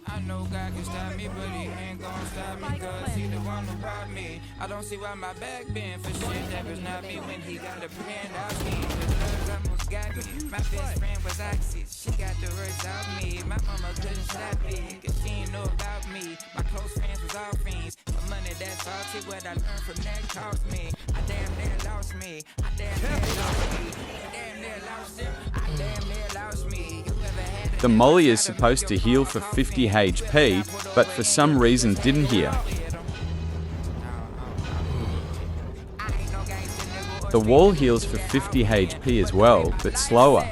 I know God can stop me, but he ain't gon' stop me, cause he the one who brought me. I don't see why my back bend for shit that was not me when he got a hand out me. The drugs almost got me. My best friend was Oxy, she got the worst out me. My mama couldn't stop me, cause she ain't know about me. My close friends was all fiends, but money that's salty. What I learned from that cost me. I damn near lost me, I damn near lost me. I damn near lost him, I damn near lost me. You ever had The molly is supposed to heal for 50 HP, but for some reason didn't heal. The wall heals for 50 HP as well, but slower.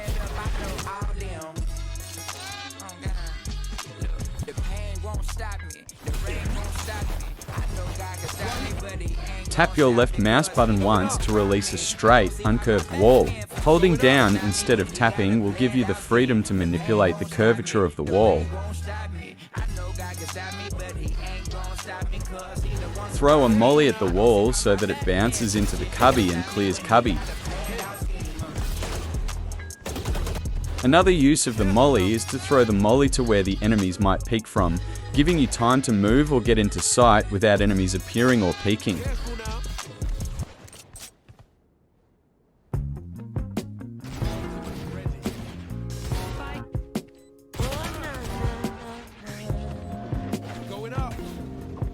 Tap your left mouse button once to release a straight, uncurved wall. Holding down instead of tapping will give you the freedom to manipulate the curvature of the wall. Throw a molly at the wall so that it bounces into the cubby and clears cubby. Another use of the molly is to throw the molly to where the enemies might peek from, giving you time to move or get into sight without enemies appearing or peeking.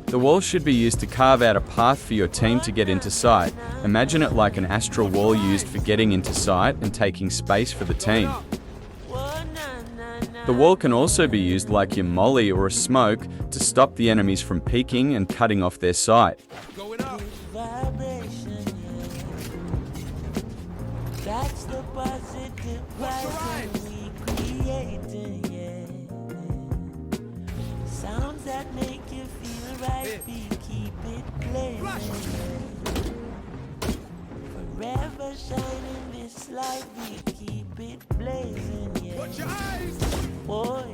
The wall should be used to carve out a path for your team to get into sight. Imagine it like an astral wall used for getting into sight and taking space for the team. The wall can also be used like your molly or a smoke to stop the enemies from peeking and cutting off their sight. Sounds that make you feel right, we keep it blazing. Forever shining this light, we keep it blazing. Watch your eyes! Boy,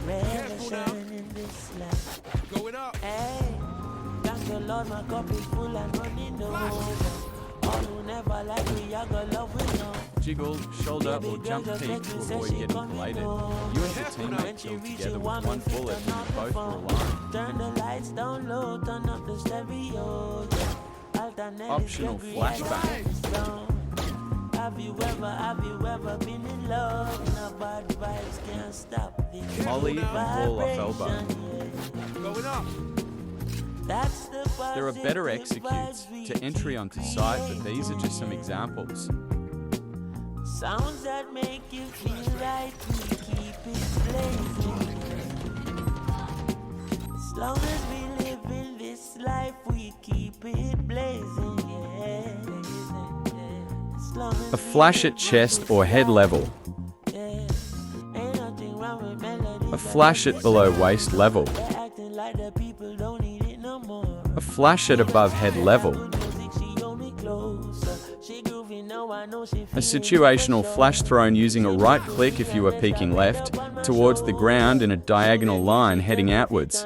forever shining this light. Going up. Hey, thank the Lord, my cup is full and running over. All who never like me, I got love with no. Jiggle, shoulder or jump peek to avoid getting bladed. You and your teammate kill together with one bullet and you both were aligned. Turn the lights down low, turn up the stereo. Optional flashback. Have you ever been in love? No bad vibes can't stop this. Molly and wall off elbow. Going up. There are better executes to entry onto sight, but these are just some examples. Sounds that make you feel right, we keep it blazing. As long as we live in this life, we keep it blazing, yeah. As long as A flash at chest or head level. ain't nothing wrong with melody. A flash at below waist level. They're acting like the people don't need it no more. A flash at above head level. A situational flash thrown using a right click if you are peeking left, towards the ground in a diagonal line heading outwards.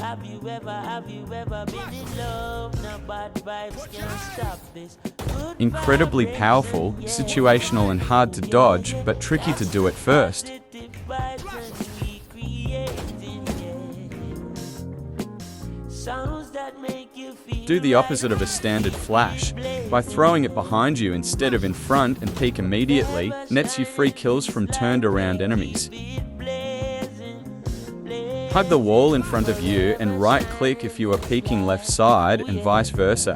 Have you ever been in love? No bad vibes can't stop this. Incredibly powerful, situational and hard to dodge, but tricky to do at first. Do the opposite of a standard flash. By throwing it behind you instead of in front and peek immediately, nets you free kills from turned around enemies. Hug the wall in front of you and right click if you are peeking left side and vice versa.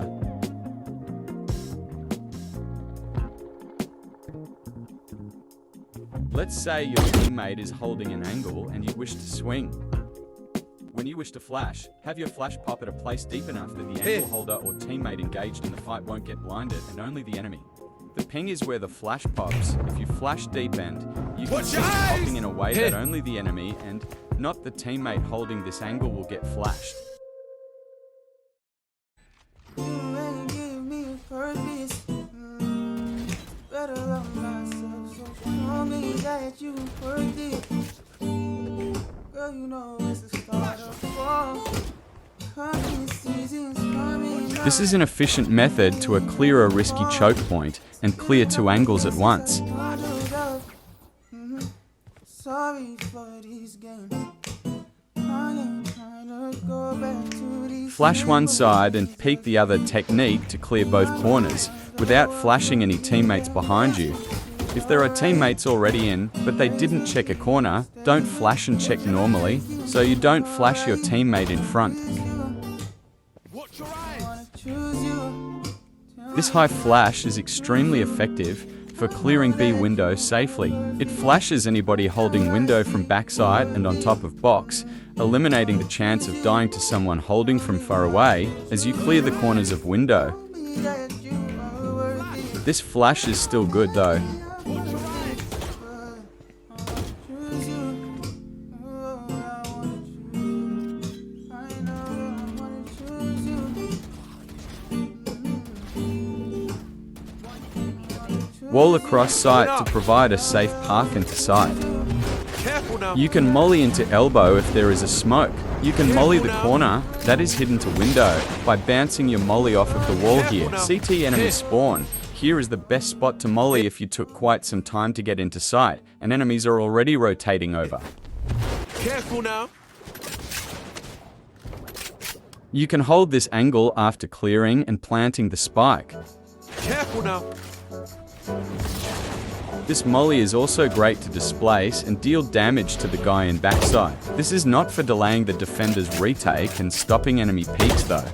Let's say your teammate is holding an angle and you wish to swing. When you wish to flash, have your flash pop at a place deep enough that the angle holder or teammate engaged in the fight won't get blinded and only the enemy. The ping is where the flash pops. If you flash deep end, you can see it popping in a way that only the enemy and not the teammate holding this angle will get flashed. This is an efficient method to a clear a risky choke point and clear two angles at once. Sorry for the Flash one side and peek the other technique to clear both corners, without flashing any teammates behind you. If there are teammates already in, but they didn't check a corner, don't flash and check normally, so you don't flash your teammate in front. This high flash is extremely effective for clearing B window safely. It flashes anybody holding window from backside and on top of box, eliminating the chance of dying to someone holding from far away as you clear the corners of window. This flash is still good though. Wall across site to provide a safe path into site. You can molly into elbow if there is a smoke. You can molly the corner that is hidden to window by bouncing your molly off of the wall here. CT enemy spawn. Here is the best spot to molly if you took quite some time to get into sight and enemies are already rotating over. Careful now. You can hold this angle after clearing and planting the spike. Careful now. This molly is also great to displace and deal damage to the guy in backside. This is not for delaying the defender's retake and stopping enemy peeks though.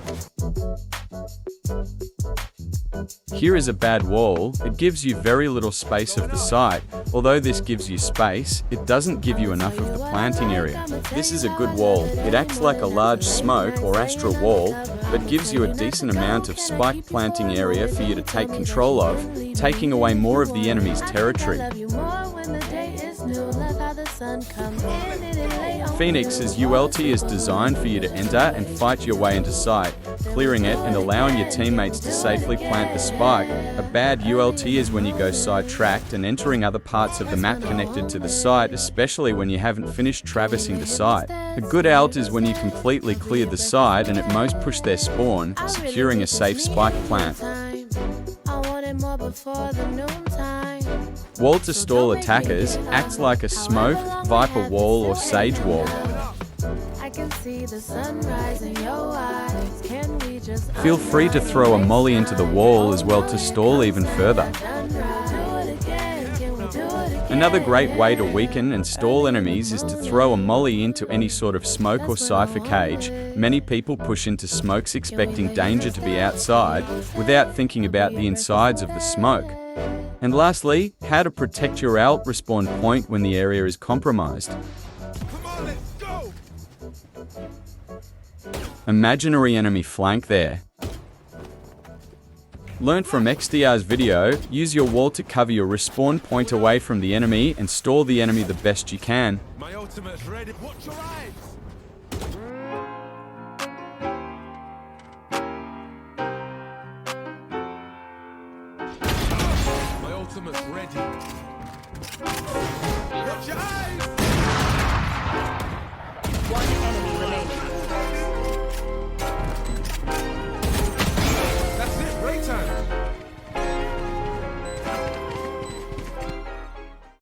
Here is a bad wall. It gives you very little space of the site. Although this gives you space, it doesn't give you enough of the planting area. This is a good wall. It acts like a large smoke or astral wall, but gives you a decent amount of spike planting area for you to take control of, taking away more of the enemy's territory. Phoenix's ULT is designed for you to enter and fight your way into sight, clearing it and allowing your teammates to safely plant the spike. A bad ULT is when you go sidetracked and entering other parts of the map connected to the site, especially when you haven't finished traversing the site. A good alt is when you completely clear the site and at most push their spawn, securing a safe spike plant. Wall to stall attackers acts like a smoke, viper wall or sage wall. Feel free to throw a molly into the wall as well to stall even further. Another great way to weaken and stall enemies is to throw a molly into any sort of smoke or cipher cage. Many people push into smokes expecting danger to be outside without thinking about the insides of the smoke. And lastly, how to protect your alt respawn point when the area is compromised. Imaginary enemy flank there. Learn from XDR's video, use your wall to cover your respawn point away from the enemy and stall the enemy the best you can. My ultimate's ready. Watch your eyes. My ultimate's ready. Watch your eyes.